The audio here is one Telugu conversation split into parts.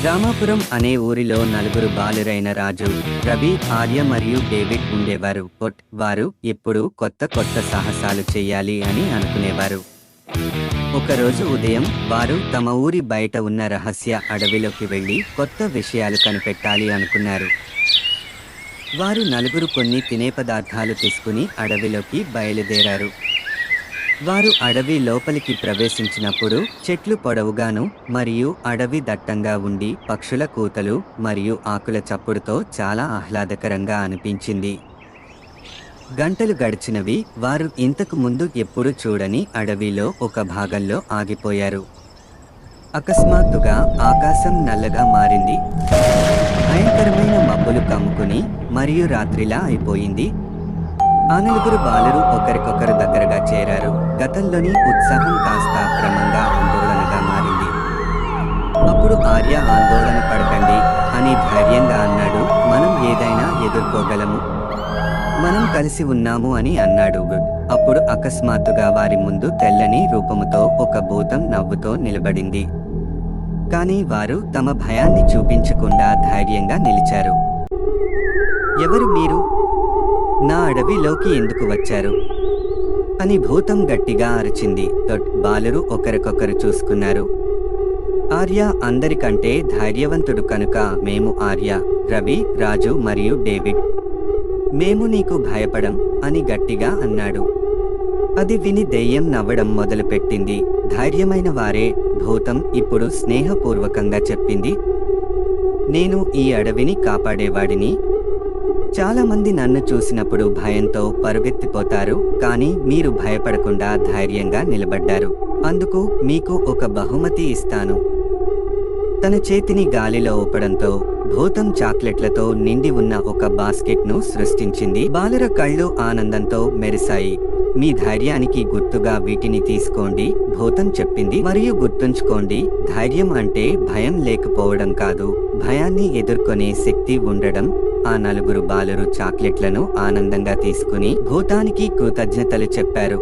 రామాపురం అనే ఊరిలో నలుగురు బాలురైన రాజు, రవి, ఆర్య మరియు డేవిడ్ ఉండేవారు. వారు ఎప్పుడూ కొత్త కొత్త సాహసాలు చెయ్యాలి అని అనుకునేవారు. ఒకరోజు ఉదయం వారు తమ ఊరి బయట ఉన్న రహస్య అడవిలోకి వెళ్లి కొత్త విషయాలు కనిపెట్టాలి అనుకున్నారు. వారు నలుగురు కొన్ని తినే పదార్థాలు తీసుకుని అడవిలోకి బయలుదేరారు. వారు అడవి లోపలికి ప్రవేశించినప్పుడు చెట్లు పొడవుగాను మరియు అడవి దట్టంగా ఉండి పక్షుల కూతలు మరియు ఆకుల చప్పుడుతో చాలా ఆహ్లాదకరంగా అనిపించింది. గంటలు గడిచినవి. వారు ఇంతకు ముందు ఎప్పుడు చూడని అడవిలో ఒక భాగంలో ఆగిపోయారు. అకస్మాత్తుగా ఆకాశం నల్లగా మారింది. భయంకరమైన మబ్బులు కమ్ముకుని మరియు రాత్రిలా అయిపోయింది. ఆ నలుగురు బాలురు ఒకరికొకరు దగ్గరగా చేరారు. గతంలోని ఉత్సాహం కాస్త క్రమంగా ఆందోళనగా మారింది. అప్పుడు ఆర్య ఆందోళన పడకండి అని ధైర్యంగా అన్నాడు. మనం ఏదైనా ఎదుర్కోగలము, మనం కలిసి ఉన్నాము అని అన్నాడు. అప్పుడు అకస్మాత్తుగా వారి ముందు తెల్లని రూపముతో ఒక భూతం నవ్వుతో నిలబడింది. కానీ వారు తమ భయాన్ని చూపించకుండా ధైర్యంగా నిలిచారు. ఎవరు మీరు? నా అడవిలోకి ఎందుకు వచ్చారు అని భూతం గట్టిగా అరిచింది. బాలురు ఒకరికొకరు చూసుకున్నారు. ఆర్య అందరికంటే ధైర్యవంతుడు కనుక మేము ఆర్య, రవి, రాజు మరియు డేవిడ్, మేము నీకు భయపడం అని గట్టిగా అన్నాడు. అది విని దెయ్యం నవ్వడం మొదలుపెట్టింది. ధైర్యమైన వారే, భూతం ఇప్పుడు స్నేహపూర్వకంగా చెప్పింది. నేను ఈ అడవిని కాపాడేవాడిని. చాలా మంది నన్ను చూసినప్పుడు భయంతో పరుగెత్తిపోతారు, కానీ మీరు భయపడకుండా ధైర్యంగా నిలబడ్డారు. అందుకు మీకు ఒక బహుమతి ఇస్తాను. తన చేతిని గాలిలో ఊపడంతో భూతం చాక్లెట్లతో నిండి ఉన్న ఒక బాస్కెట్ను సృష్టించింది. బాలుర కళ్ళు ఆనందంతో మెరిశాయి. మీ ధైర్యానికి గుర్తుగా వీటిని తీసుకోండి, భూతం చెప్పింది. మరియు గుర్తుంచుకోండి, ధైర్యం అంటే భయం లేకపోవడం కాదు, భయాన్ని ఎదుర్కొనే శక్తి ఉండడం. ఆ నలుగురు బాలురు చాక్లెట్లను ఆనందంగా తీసుకుని భూతానికి కృతజ్ఞతలు చెప్పారు.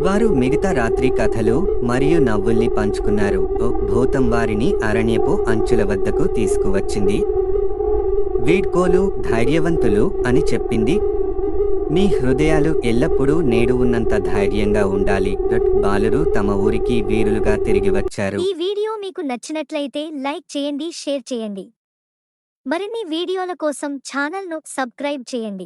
వారు మిగతా రాత్రి కథలు మరియు నవ్వుల్ని పంచుకున్నారు. భూతం వారిని అరణ్యపు అంచుల వద్దకు తీసుకువచ్చింది. వీడ్కోలు ధైర్యవంతులు అని చెప్పింది. మీ హృదయాలు ఎల్లప్పుడూ నేడు ఉన్నంత ధైర్యంగా ఉండాలి. బాలురు తమ ఊరికి వీరులుగా తిరిగి వచ్చారు. ఈ వీడియో మీకు నచ్చినట్లయితే లైక్ చేయండి, షేర్ చేయండి. మరిన్ని వీడియోల కోసం ఛానల్ను సబ్స్క్రైబ్ చేయండి.